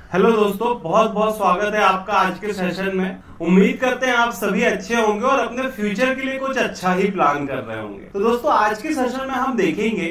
Hello दोस्तों, बहुत बहुत स्वागत है आपका आज के सेशन में। उम्मीद करते हैं आप सभी अच्छे होंगे और अपने फ्यूचर के लिए कुछ अच्छा ही प्लान कर रहे होंगे। तो दोस्तों, आज के सेशन में हम देखेंगे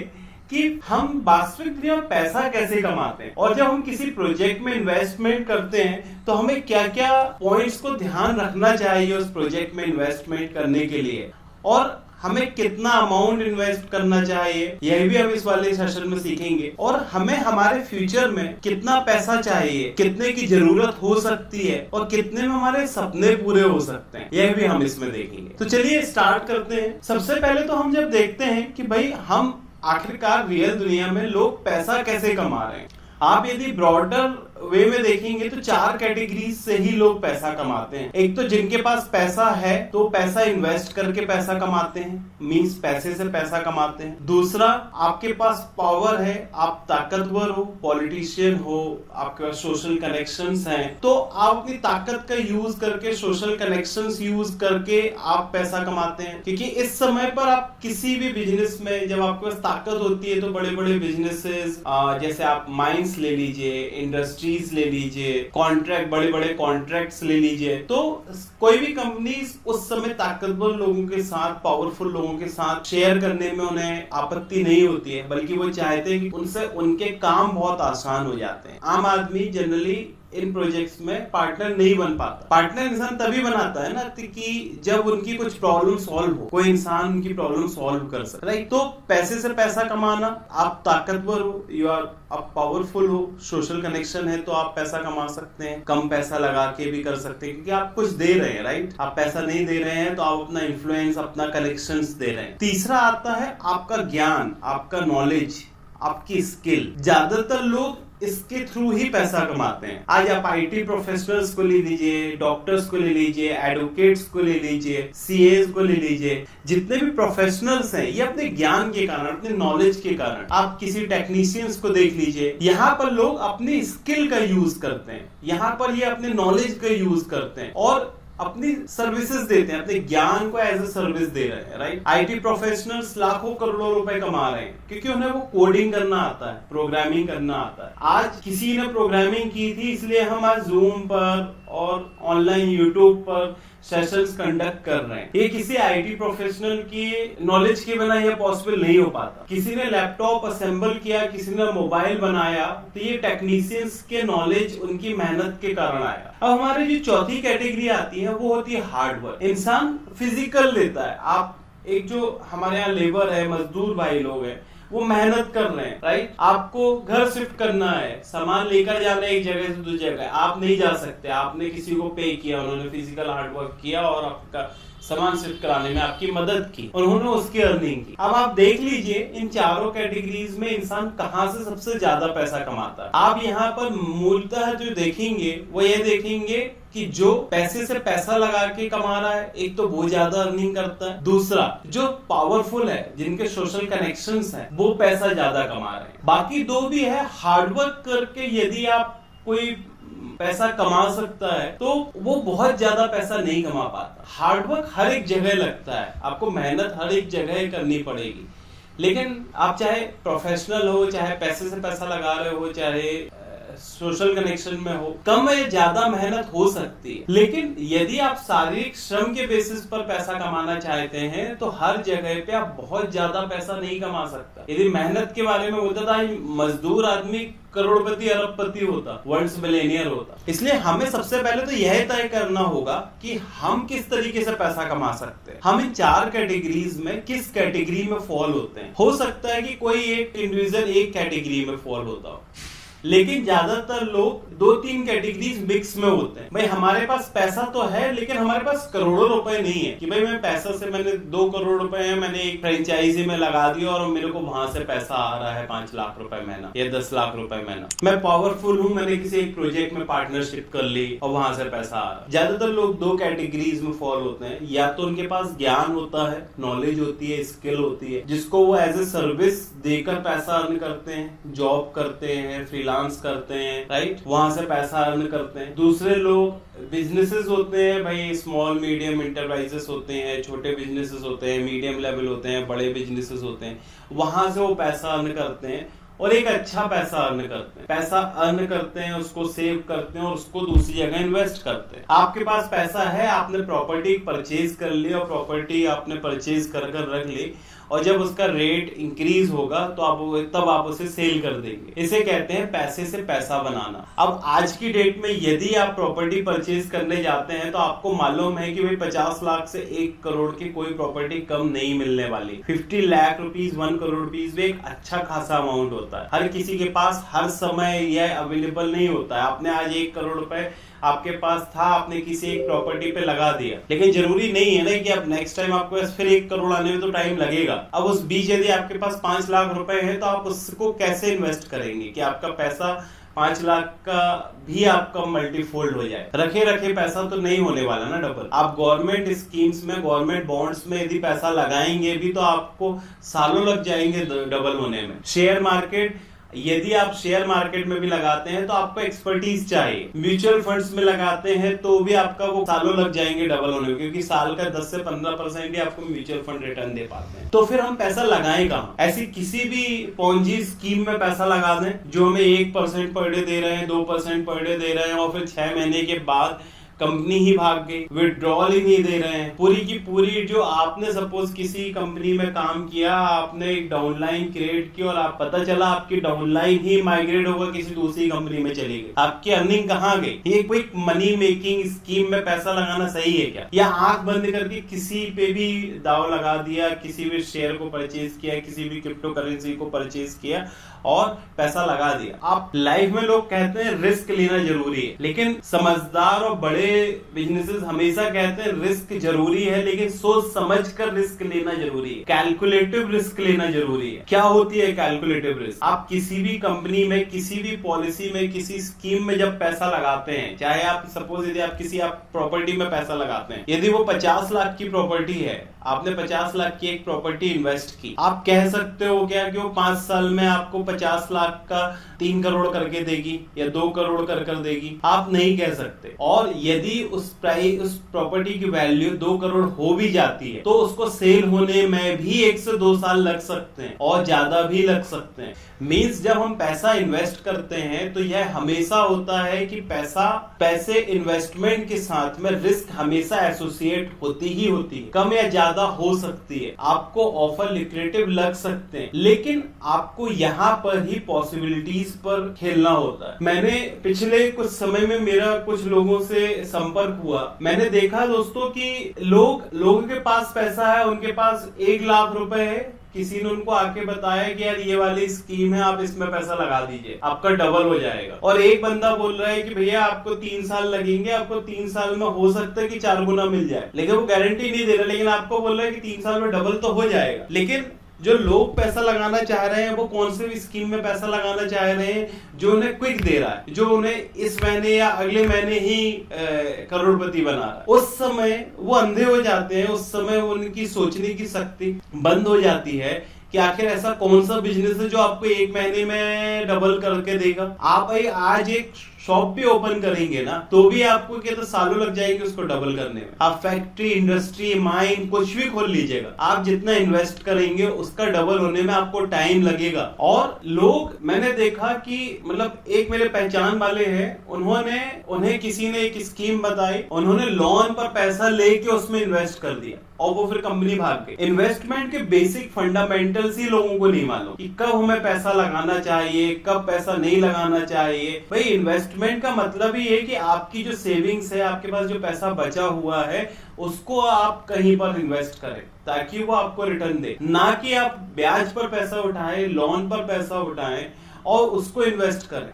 कि हम वास्तविक दुनिया में पैसा कैसे कमाते हैं और जब हम किसी प्रोजेक्ट में इन्वेस्टमेंट करते हैं तो हमें क्या क्या पॉइंट्स को ध्यान रखना चाहिए उस प्रोजेक्ट में इन्वेस्टमेंट करने के लिए, और हमें कितना अमाउंट इन्वेस्ट करना चाहिए, यह भी हम इस वाले सेशन में सीखेंगे। और हमें हमारे फ्यूचर में कितना पैसा चाहिए, कितने की जरूरत हो सकती है और कितने में हमारे सपने पूरे हो सकते हैं, यह भी हम इसमें देखेंगे। तो चलिए स्टार्ट करते हैं। सबसे पहले तो हम जब देखते हैं कि भाई हम आखिरकार रियल दुनिया में लोग पैसा कैसे कमा रहे हैं, आप यदि ब्रॉडर वे में देखेंगे तो 4 कैटेगरीज से ही लोग पैसा कमाते हैं। एक तो जिनके पास पैसा है तो पैसा इन्वेस्ट करके पैसा कमाते हैं, मींस पैसे से पैसा कमाते हैं। दूसरा, आपके पास पावर है, आप ताकतवर हो, पॉलिटिशियन हो, आपके पास सोशल कनेक्शंस हैं, तो आप अपनी ताकत का यूज करके, सोशल कनेक्शंस यूज करके आप पैसा कमाते हैं। क्योंकि इस समय पर आप किसी भी बिजनेस में जब आपके पास ताकत होती है तो बड़े बड़े बिजनेसेस, जैसे आप माइंस ले लीजिए, इंडस्ट्री ले लीजिए, कॉन्ट्रैक्ट, बड़े बड़े कॉन्ट्रैक्ट्स ले लीजिए, तो कोई भी कंपनी उस समय ताकतवर लोगों के साथ, पावरफुल लोगों के साथ शेयर करने में उन्हें आपत्ति नहीं होती है, बल्कि वो चाहते हैं कि उनसे उनके काम बहुत आसान हो जाते हैं। आम आदमी जनरली इन प्रोजेक्ट्स में पार्टनर नहीं बन पाता। पार्टनर इंसान तभी बनाता है ना कि जब उनकी कुछ प्रॉब्लम सॉल्व हो, कोई इंसान उनकी प्रॉब्लम सॉल्व कर सके, राइट। तो पैसे से पैसा कमाना, आप ताकतवर हो, यू आर, आप पावरफुल हो, सोशल कनेक्शन है तो आप पैसा कमा सकते हैं, कम पैसा लगा के भी कर सकते हैं क्योंकि आप कुछ दे रहे हैं, राइट। आप पैसा नहीं दे रहे हैं तो आप अपना इन्फ्लुएंस, अपना कनेक्शंस दे रहे हैं। तीसरा आता है आपका ज्ञान, आपका नॉलेज, आपकी स्किल। ज्यादातर लोग इसके थ्रू ही पैसा कमाते हैं। आज आप आईटी प्रोफेशनल्स को ले लीजिए, डॉक्टर्स को ले लीजिए, एडवोकेट्स को ले लीजिए, सीएस को ले लीजिए, जितने भी प्रोफेशनल्स हैं ये अपने ज्ञान के कारण, अपने नॉलेज के कारण, आप किसी टेक्नीशियंस को देख लीजिए, यहाँ पर लोग अपनी स्किल का यूज करते हैं, यहाँ पर ये अपने नॉलेज का यूज करते हैं और अपनी सर्विसेज देते हैं, अपने ज्ञान को एज ए सर्विस दे रहे हैं, राइट। आईटी प्रोफेशनल्स लाखों करोड़ों रुपए कमा रहे हैं क्योंकि उन्हें वो कोडिंग करना आता है, प्रोग्रामिंग करना आता है। आज किसी ने प्रोग्रामिंग की थी, इसलिए हम आज जूम पर और ऑनलाइन यूट्यूब पर सेशंस कंडक्ट कर रहे हैं। ये किसी आईटी प्रोफेशनल की नॉलेज के बिना ये पॉसिबल नहीं हो पाता। किसी ने लैपटॉप असेंबल किया, किसी ने मोबाइल बनाया, तो ये टेक्नीशियंस के नॉलेज, उनकी मेहनत के कारण आया। अब हमारी जो चौथी कैटेगरी आती है वो होती है हार्डवर्क। इंसान फिजिकल देता है। आप एक जो हमारे यहाँ लेबर है, मजदूर भाई लोग हैं, वो मेहनत कर रहे हैं, राइट। आपको घर शिफ्ट करना है, सामान लेकर जाना है एक जगह से दूसरी जगह, आप नहीं जा सकते, आपने किसी को पे किया, उन्होंने फिजिकल हार्डवर्क किया और आपका सामान शिफ्ट कराने में आपकी मदद की, उन्होंने उसकी अर्निंग की। अब आप देख लीजिए इन चारों कैटेगरीज में इंसान कहां से सबसे ज्यादा पैसा कमाता है। आप यहाँ पर मूलतः जो देखेंगे वो ये देखेंगे कि जो पैसे से पैसा लगा के कमा रहा है, एक तो वो ज्यादा अर्निंग करता है, दूसरा जो पावरफुल है, जिनके सोशल कनेक्शंस हैं, वो पैसा ज्यादा कमा रहे हैं। बाकी दो भी है, हार्डवर्क करके यदि आप कोई पैसा कमा सकता है तो वो बहुत ज्यादा पैसा नहीं कमा पाता। हार्डवर्क हर एक जगह लगता है, आपको मेहनत हर एक जगह करनी पड़ेगी, लेकिन आप चाहे प्रोफेशनल हो, चाहे पैसे से पैसा लगा रहे हो, चाहे सोशल कनेक्शन में हो, कम या ज्यादा मेहनत हो सकती है। लेकिन यदि आप शारीरिक श्रम के बेसिस पर पैसा कमाना चाहते हैं तो हर जगह पे आप बहुत ज्यादा पैसा नहीं कमा सकता। यदि मेहनत के बारे में होता था, मजदूर आदमी करोड़पति अरबपति होता, वर्ल्ड बिलियनियर होता। इसलिए हमें सबसे पहले तो यह तय करना होगा कि हम किस तरीके से पैसा कमा सकते हैं, हम इन 4 कैटेगरीज में किस कैटेगरी में फॉल होते हैं। हो सकता है कि कोई एक इंडिविजुअल एक कैटेगरी में फॉल होता हो, लेकिन ज्यादातर लोग 2-3 कैटेगरीज मिक्स में होते हैं। भाई हमारे पास पैसा तो है लेकिन हमारे पास करोड़ों रुपए नहीं है कि भाई मैं पैसा से, मैंने 2 करोड़ रुपए है, मैंने एक फ्रेंचाइजी में लगा दिया और मेरे को वहां से पैसा आ रहा है 5 लाख रुपए महीना या 10 लाख रुपए महीना। मैं पावरफुल हूँ, मैंने किसी एक प्रोजेक्ट में पार्टनरशिप कर ली और वहां से पैसा आ रहा है। ज्यादातर लोग 2 कैटेगरीज में फॉल होते हैं, या तो उनके पास ज्ञान होता है, नॉलेज होती है, स्किल होती है, जिसको वो एज ए सर्विस देकर पैसा अर्न करते हैं, जॉब करते हैं, फ्रीलांस करते हैं, राइट, वहां से पैसा अर्न करते हैं। दूसरे लोग बिजनेसेस होते हैं, भाई स्मॉल मीडियम इंटरप्राइजेस होते हैं, छोटे बिजनेसेस होते हैं, मीडियम लेवल होते हैं, बड़े बिजनेसेस होते हैं, वहां से वो पैसा अर्न करते हैं और एक अच्छा पैसा अर्न करते हैं। पैसा अर्न करते हैं, उसको सेव करते हैं और उसको दूसरी जगह इन्वेस्ट करते हैं। आपके पास पैसा है, आपने प्रॉपर्टी परचेज कर ली और प्रॉपर्टी आपने परचेज कर रख ली, और जब उसका रेट इंक्रीज होगा तो तब आप उसे सेल कर देंगे। इसे कहते हैं पैसे से पैसा बनाना। अब आज की डेट में यदि आप प्रॉपर्टी परचेज करने जाते हैं तो आपको मालूम है कि भाई 50 लाख से 1 करोड़ की कोई प्रॉपर्टी कम नहीं मिलने वाली। 50 लाख रुपीज, 1 करोड़ रुपीज भी एक अच्छा खासा अमाउंट होता है। हर किसी के पास हर समय यह अवेलेबल नहीं होता है। आपने आज 1 करोड़ रुपए आपके पास था, आपने किसी एक प्रॉपर्टी पे लगा दिया, लेकिन जरूरी नहीं है ना कि आप नेक्स्ट टाइम आपके पास फिर 1 करोड़ आने में तो टाइम लगेगा। अब उस बीच यदि आपके पास 5 लाख रुपए है तो आप उसको कैसे इन्वेस्ट करेंगे कि आपका पैसा 5 लाख का भी आपका मल्टीफोल्ड हो जाए। रखे रखे पैसा तो नहीं होने वाला ना डबल। आप गवर्नमेंट स्कीम्स में, गवर्नमेंट बॉन्ड्स में यदि पैसा लगाएंगे भी तो आपको सालों लग जाएंगे डबल होने में। शेयर मार्केट, यदि आप शेयर मार्केट में भी लगाते हैं तो आपको एक्सपर्टीज चाहिए। म्यूचुअल फंड्स में लगाते हैं तो भी आपका वो सालों लग जाएंगे डबल होने में, क्योंकि साल का 10 से 15% ही आपको म्यूचुअल फंड रिटर्न दे पाते हैं। तो फिर हम पैसा लगाएं कहाँ? ऐसी किसी भी पोंजी स्कीम में पैसा लगा दें जो हमें 1% पर डे दे रहे हैं, 2% पर डे दे रहे हैं, और फिर 6 महीने के बाद कंपनी ही भाग गई, विड्रॉल ही नहीं दे रहे हैं। पूरी की पूरी जो आपने सपोज किसी कंपनी में काम किया, आपने एक डाउनलाइन क्रिएट की और आप पता चला आपकी डाउनलाइन ही माइग्रेट होकर किसी दूसरी कंपनी में चली गई, आपकी अर्निंग कहाँ गई? ये कोई मनी मेकिंग स्कीम में पैसा लगाना सही है क्या? या आंख बंद करके किसी पे भी दाव लगा दिया, किसी भी शेयर को परचेज किया, किसी भी क्रिप्टो करेंसी को परचेज किया और पैसा लगा दिया। आप लाइफ में लोग कहते हैं रिस्क लेना जरूरी है, लेकिन समझदार और बड़े बिजनेसेस हमेशा कहते हैं रिस्क जरूरी है, लेकिन सोच समझ कर रिस्क लेना जरूरी है। कैलकुलेटिव रिस्क लेना जरूरी है। क्या होती है कैलकुलेटिव रिस्क? आप किसी भी कंपनी में, किसी भी पॉलिसी में, किसी स्कीम में जब पैसा लगाते हैं, चाहे आप सपोज यदि आप प्रॉपर्टी में पैसा लगाते हैं, यदि वो 50 लाख की प्रॉपर्टी है, आपने 50 लाख की एक प्रॉपर्टी इन्वेस्ट की, आप कह सकते हो क्या कि वो 5 साल में आपको 50 लाख का 3 करोड़ करके देगी या 2 करोड़ कर देगी? आप नहीं कह सकते। और यदि उस प्रॉपर्टी की वैल्यू 2 करोड़ हो भी जाती है तो उसको सेल होने में भी 1 से 2 साल लग सकते हैं और ज्यादा भी लग सकते हैं। मींस जब हम पैसा इन्वेस्ट करते हैं तो यह हमेशा होता है कि पैसे इन्वेस्टमेंट के साथ में रिस्क हमेशा एसोसिएट होती ही होती है, कम या ज्यादा हो सकती है। आपको ऑफर लिक्रेटिव लग सकते हैं, लेकिन आपको यहाँ पर ही पॉसिबिलिटीज पर खेलना होता है। मैंने पिछले कुछ समय में मेरा कुछ लोगों से संपर्क हुआ, मैंने देखा दोस्तों कि लोगों के पास पैसा है, उनके पास 1 लाख रुपए है, किसी ने उनको आके बताया कि यार ये वाली स्कीम है, आप इसमें पैसा लगा दीजिए, आपका डबल हो जाएगा। और एक बंदा बोल रहा है कि भैया आपको 3 साल लगेंगे, आपको 3 साल में हो सकता है कि 4 गुना मिल जाए, लेकिन वो गारंटी नहीं दे रहा, लेकिन आपको बोल रहा है कि 3 साल में डबल तो हो जाएगा। लेकिन जो लोग पैसा लगाना चाह रहे हैं वो कौन से भी स्कीम में पैसा लगाना चाह रहे हैं जो उन्हें क्विक दे रहा है, जो उन्हें इस महीने या अगले महीने ही करोड़पति बना रहा है। उस समय वो अंधे हो जाते हैं, उस समय उनकी सोचने की शक्ति बंद हो जाती है कि आखिर ऐसा कौन सा बिजनेस है जो आपको 1 महीने में डबल करके देगा। आप आज एक शॉप भी ओपन करेंगे ना तो भी आपको क्या तो सालों लग जाएंगे उसको डबल करने में। आप फैक्ट्री, इंडस्ट्री, माइन कुछ भी खोल लीजिएगा, आप जितना इन्वेस्ट करेंगे उसका डबल होने में आपको टाइम लगेगा। और लोग, मैंने देखा कि मतलब एक मेरे पहचान वाले हैं, उन्हें किसी ने एक स्कीम बताई, उन्होंने लोन पर पैसा लेके उसमें इन्वेस्ट कर दिया और वो फिर कंपनी भाग गई। इन्वेस्टमेंट के बेसिक फंडामेंटल्स ही लोगों को नहीं मालूम कि कब हमें पैसा लगाना चाहिए, कब पैसा नहीं लगाना चाहिए। भाई इन्वेस्टमेंट का मतलब ही है कि आपकी जो सेविंग्स है, आपके पास जो पैसा बचा हुआ है, उसको आप कहीं पर इन्वेस्ट करें ताकि वो आपको रिटर्न दे, ना कि आप ब्याज पर पैसा उठाएं, लोन पर पैसा उठाएं और उसको इन्वेस्ट करें।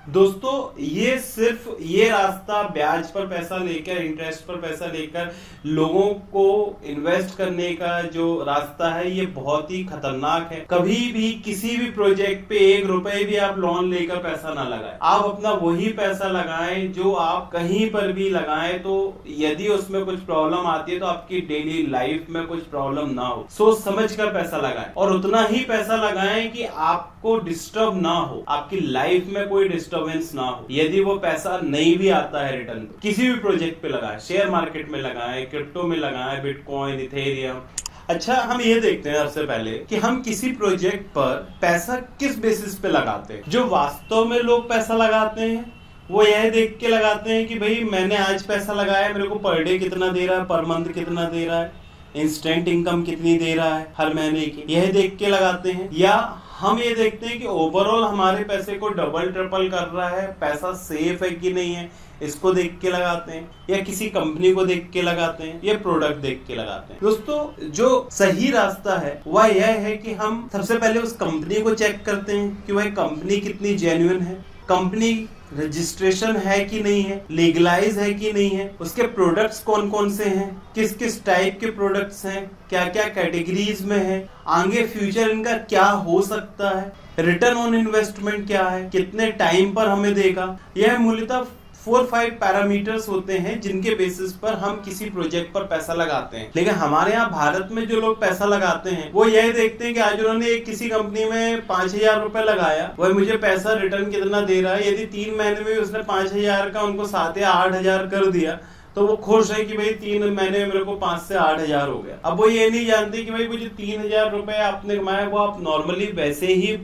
दोस्तों ये रास्ता ब्याज पर पैसा लेकर, इंटरेस्ट पर पैसा लेकर लोगों को इन्वेस्ट करने का जो रास्ता है, ये बहुत ही खतरनाक है। कभी भी किसी भी प्रोजेक्ट पे 1 रुपए भी आप लोन लेकर पैसा ना लगाएं। आप अपना वही पैसा लगाएं जो आप कहीं पर भी लगाएं, तो यदि उसमें कुछ प्रॉब्लम आती है तो आपकी डेली लाइफ में कुछ प्रॉब्लम ना हो। सोच समझ कर पैसा लगाएं और उतना ही पैसा लगाएं कि आपको डिस्टर्ब ना हो, आपकी लाइफ में कोई डिस्टर्बेंस ना हो। यदि वो पैसा नहीं भी आता है रिटर्न, किसी भी प्रोजेक्ट पे लगाएं, शेयर मार्केट में लगाएं, क्रिप्टो में लगाएं, बिटकॉइन, इथेरियम, अच्छा, हम ये देखते हैं सबसे पहले कि हम किसी प्रोजेक्ट पर पैसा किस बेसिस पे लगाते हैं। जो वास्तव में लोग पैसा लगाते हैं वो यह देख के लगाते हैं कि भाई मैंने आज पैसा लगाया, मेरे को पर डे कितना दे रहा है, पर मंथ कितना दे रहा है, इंस्टेंट इनकम कितनी दे रहा है हर महीने की, यह देख के लगाते हैं। या हम ये देखते हैं कि ओवरऑल हमारे पैसे को डबल ट्रिपल कर रहा है, पैसा सेफ है कि नहीं है, इसको देख के लगाते हैं। या किसी कंपनी को देख के लगाते हैं, या प्रोडक्ट देख के लगाते हैं। दोस्तों, जो सही रास्ता है वह यह है कि हम सबसे पहले उस कंपनी को चेक करते हैं कि वह कंपनी कितनी जेन्युइन है, कंपनी रजिस्ट्रेशन है कि नहीं है, लीगलाइज है कि नहीं है, उसके प्रोडक्ट्स कौन कौन से हैं, किस किस टाइप के प्रोडक्ट्स हैं, क्या क्या कैटेगरीज में है, आगे फ्यूचर इनका क्या हो सकता है, रिटर्न ऑन इन्वेस्टमेंट क्या है, कितने टाइम पर हमें देगा। यह मूलतः 4-5 पैरामीटर्स होते हैं जिनके बेसिस पर हम किसी प्रोजेक्ट पर पैसा लगाते हैं। लेकिन हमारे यहाँ भारत में जो लोग पैसा लगाते हैं वो यह देखते हैं कि आज उन्होंने एक किसी कंपनी में 5,000 रुपए लगाया, वह मुझे पैसा रिटर्न कितना दे रहा है। यदि 3 महीने में उसने 5,000 का उनको 7 या 8,000 कर दिया तो वो खुश है कि भाई 3 महीने में मेरे को 5 से 8,000 हो गया। अब वो ये नहीं जानते कि भाई वो जो 3,000 रुपए आपने कमाया वो आप नॉर्मली वैसे ही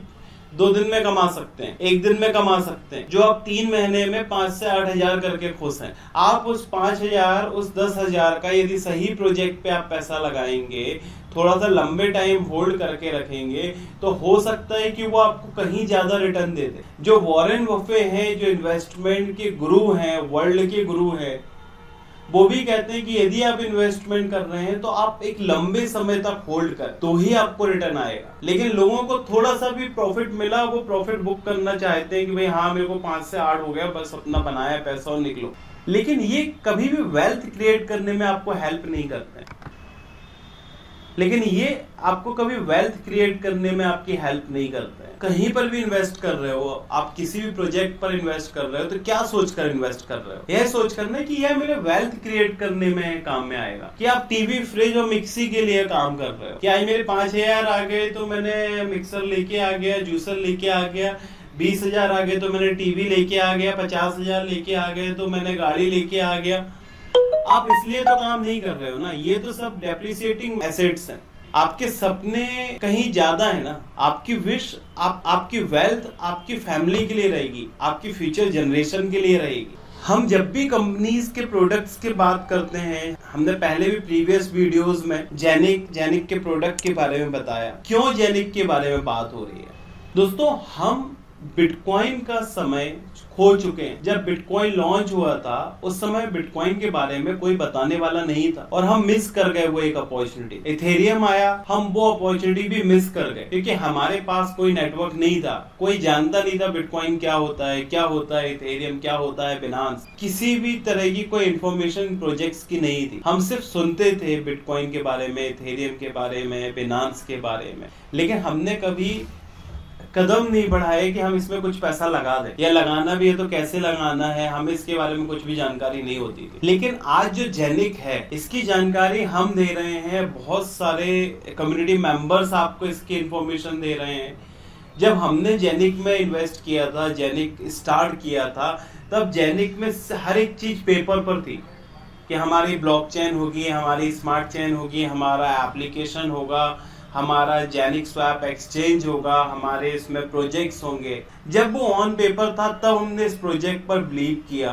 2 दिन में कमा सकते हैं, 1 दिन में कमा सकते हैं, जो आप 3 महीने में 5 से 8,000 करके खुश हैं। आप उस 5,000 उस 10,000 का यदि सही प्रोजेक्ट पे आप पैसा लगाएंगे, थोड़ा सा लंबे टाइम होल्ड करके रखेंगे, तो हो सकता है कि वो आपको कहीं ज्यादा रिटर्न दे दे। जो वॉरेन बफे हैं, जो इन्वेस्टमेंट के गुरु हैं, वर्ल्ड के गुरु हैं, वो भी कहते हैं कि यदि आप इन्वेस्टमेंट कर रहे हैं तो आप एक लंबे समय तक होल्ड कर तो ही आपको रिटर्न आएगा। लेकिन लोगों को थोड़ा सा भी प्रॉफिट मिला, वो प्रॉफिट बुक करना चाहते हैं कि भाई हाँ मेरे को 5 से 8 हो गया, बस अपना बनाया पैसा और निकलो। लेकिन ये कभी भी वेल्थ क्रिएट करने में आपको हेल्प नहीं करते हैं। लेकिन ये आपको कभी वेल्थ क्रिएट करने में आपकी हेल्प नहीं करते हैं। कहीं पर भी इन्वेस्ट कर रहे हो, आप किसी भी प्रोजेक्ट पर इन्वेस्ट कर रहे हो तो क्या सोचकर इन्वेस्ट कर रहे हो? यह सोच करना कि यह मेरे वेल्थ क्रिएट करने में काम में आएगा। कि आप टीवी, फ्रिज और मिक्सी के लिए काम कर रहे हो, क्या मेरे 5,000 आ गए तो मैंने मिक्सर लेके आ गया, जूसर लेके आ गया, 20,000 आ गए तो मैंने टीवी लेके आ गया, 50,000 लेके आ गए तो मैंने गाड़ी लेके आ गया। आप इसलिए तो काम नहीं कर रहे हो ना, ये तो सब डेप्रिसिएटिंग एसेट्स हैं। आपके सपने कहीं ज्यादा है ना, आपकी विश, आपकी वेल्थ आपकी फैमिली के लिए रहेगी, आपकी फ्यूचर जनरेशन के लिए रहेगी। हम जब भी कंपनीज के प्रोडक्ट्स की बात करते हैं, हमने पहले भी प्रीवियस वीडियोस में जेनिक के प्रोडक्ट के बारे में बताया। क्यों जेनिक के बारे में बात हो रही है? दोस्तों, हम बिटकॉइन का समय खो चुके हैं। जब बिटकॉइन लॉन्च हुआ था उस समय बिटकॉइन के बारे में कोई बताने वाला नहीं था और हम मिस कर गए वो एक अपॉर्चुनिटी। इथेरियम आया, हम वो अपॉर्चुनिटी भी मिस कर गए क्योंकि हमारे पास कोई नेटवर्क नहीं था, कोई जानता नहीं था बिटकॉइन क्या होता है, इथेरियम क्या होता है, बिनांस, किसी भी तरह की कोई इंफॉर्मेशन प्रोजेक्ट्स की नहीं थी। हम सिर्फ सुनते थे बिटकॉइन के बारे में, इथेरियम के बारे में, बिनांस के बारे में, लेकिन हमने कभी कदम नहीं बढ़ाए कि हम इसमें कुछ पैसा लगा दें, या लगाना भी है तो कैसे लगाना है, हमें इसके बारे में कुछ भी जानकारी नहीं होती थी। लेकिन आज जो जेनिक है इसकी जानकारी हम दे रहे हैं, बहुत सारे कम्युनिटी मेंबर्स आपको इसकी इंफॉर्मेशन दे रहे हैं। जब हमने जेनिक में इन्वेस्ट किया था, जेनिक स्टार्ट किया था, तब जेनिक में हर एक चीज पेपर पर थी कि हमारी ब्लॉकचेन होगी, हमारी स्मार्ट चेन होगी, हमारा एप्लीकेशन होगा, हमारा जेनिक स्वैप एक्सचेंज होगा, हमारे इसमें प्रोजेक्ट्स होंगे। जब वो ऑन पेपर था तब हमने इस प्रोजेक्ट पर बिलीव किया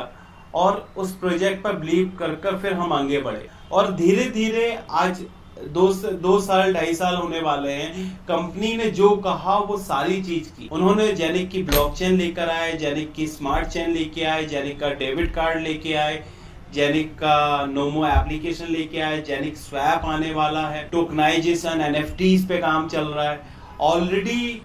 और उस प्रोजेक्ट पर बिलीव कर फिर हम आगे बढ़े और धीरे धीरे आज 2 साल 2.5 साल होने वाले हैं। कंपनी ने जो कहा वो सारी चीज की। उन्होंने जेनिक की ब्लॉकचेन लेकर आए, जेनिक की स्मार्ट चेन लेके आए, जेनिक का डेबिट कार्ड लेके आए, जेनिक का नोमो एप्लीकेशन लेके आए, जेनिक स्वैप आने वाला है, टोकनाइजेशन, एनएफटीज पे काम चल रहा है। ऑलरेडी